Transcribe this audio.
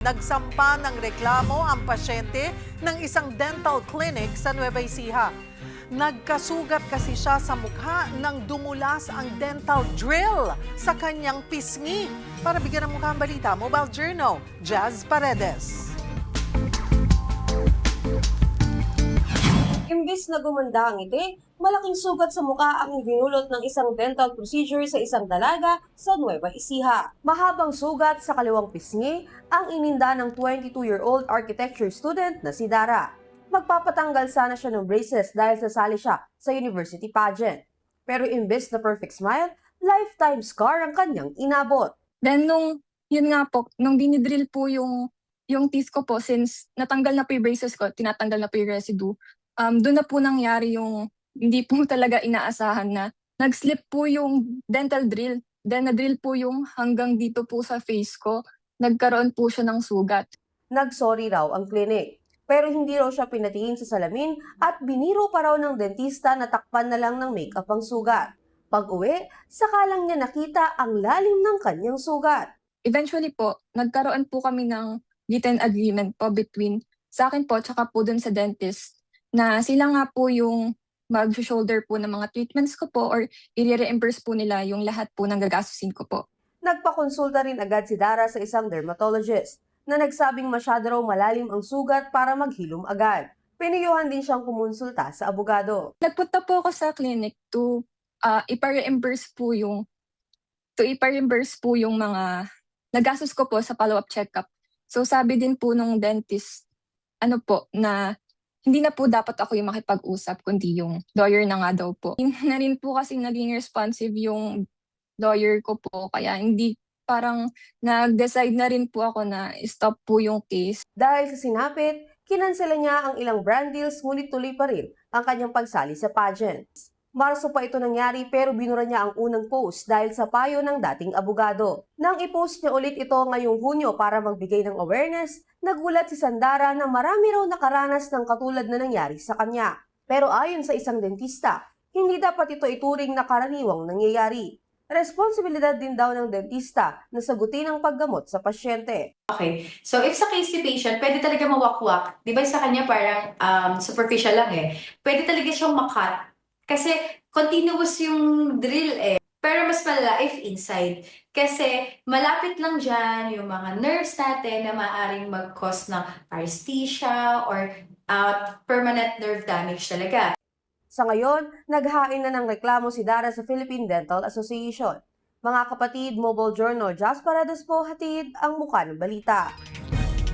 Nagsampa ng reklamo ang pasyente ng isang dental clinic sa Nueva Ecija. Nagkasugat kasi siya sa mukha nang dumulas ang dental drill sa kanyang pisngi. Para bigyan ng mukha ang balita, Mobile Journal, Jazz Paredes. Imbis na gumanda ang ngiti, malaking sugat sa mukha ang idinulot ng isang dental procedure sa isang dalaga sa Nueva Ecija. Mahabang sugat sa kaliwang pisngi ang ininda ng 22-year-old architecture student na si Dara. Magpapatanggal sana siya ng braces dahil sasali siya sa university pageant. Pero imbes na perfect smile, lifetime scar ang kanyang inabot. Then yun nga po, nung dinidrill po yung teeth ko po, since natanggal na po yung braces ko, tinatanggal na po yung residue, doon na po nangyari yung hindi po talaga inaasahan na nag-slip po yung dental drill. Then na-drill po yung hanggang dito po sa face ko. Nagkaroon po siya ng sugat. Nagsorry raw ang clinic. Pero hindi raw siya pinatingin sa salamin at biniro pa raw ng dentista na takpan na lang ng makeup ang sugat. Pag-uwi, saka lang niya nakita ang lalim ng kanyang sugat. Eventually po, nagkaroon po kami ng written agreement po between sa akin po tsaka po dun sa dentist na sila nga po yung mag-shoulder po ng mga treatments ko po or i-reimburse po nila yung lahat po ng gagastusin ko po. Nagpakonsulta rin agad si Dara sa isang dermatologist na nagsabing masyado raw malalim ang sugat para maghilom agad. Pinayuhan din siyang kumonsulta sa abogado. Nagpunta po ako sa clinic to ipa-reimburse po yung mga nagastos ko po sa follow-up checkup. So sabi din po nung dentist na hindi na po dapat ako yung makipag-usap kundi yung lawyer na nga daw po. Hindi na rin po kasi naging responsive yung lawyer ko po kaya hindi parang nag-decide na rin po ako na stop po yung case. Dahil sa sinapit, kinansela niya ang ilang brand deals ngunit tuloy pa rin ang kanyang pagsali sa pageants. Marso pa ito nangyari pero binura niya ang unang post dahil sa payo ng dating abogado. Nang i-post niya ulit ito ngayong Hunyo para magbigay ng awareness, nagulat si Sandara na marami raw nakaranas ng katulad na nangyari sa kanya. Pero ayon sa isang dentista, hindi dapat ito ituring na karaniwang nangyayari. Responsibilidad din daw ng dentista na sagutin ang paggamot sa pasyente. Okay. So, if sa case si patient, pwede talaga mawakwak. Di ba sa kanya parang superficial lang eh. Pwede talaga siyang makat. Kasi continuous yung drill eh. Pero mas malala if inside. Kasi malapit lang dyan yung mga nerves natin na maaaring mag-cause ng paresthesia or permanent nerve damage talaga. Sa ngayon, naghain na ng reklamo si Dara sa Philippine Dental Association. Mga kapatid, Mobile Journal, Jazz Paredes po, hatid ang mukha ng balita.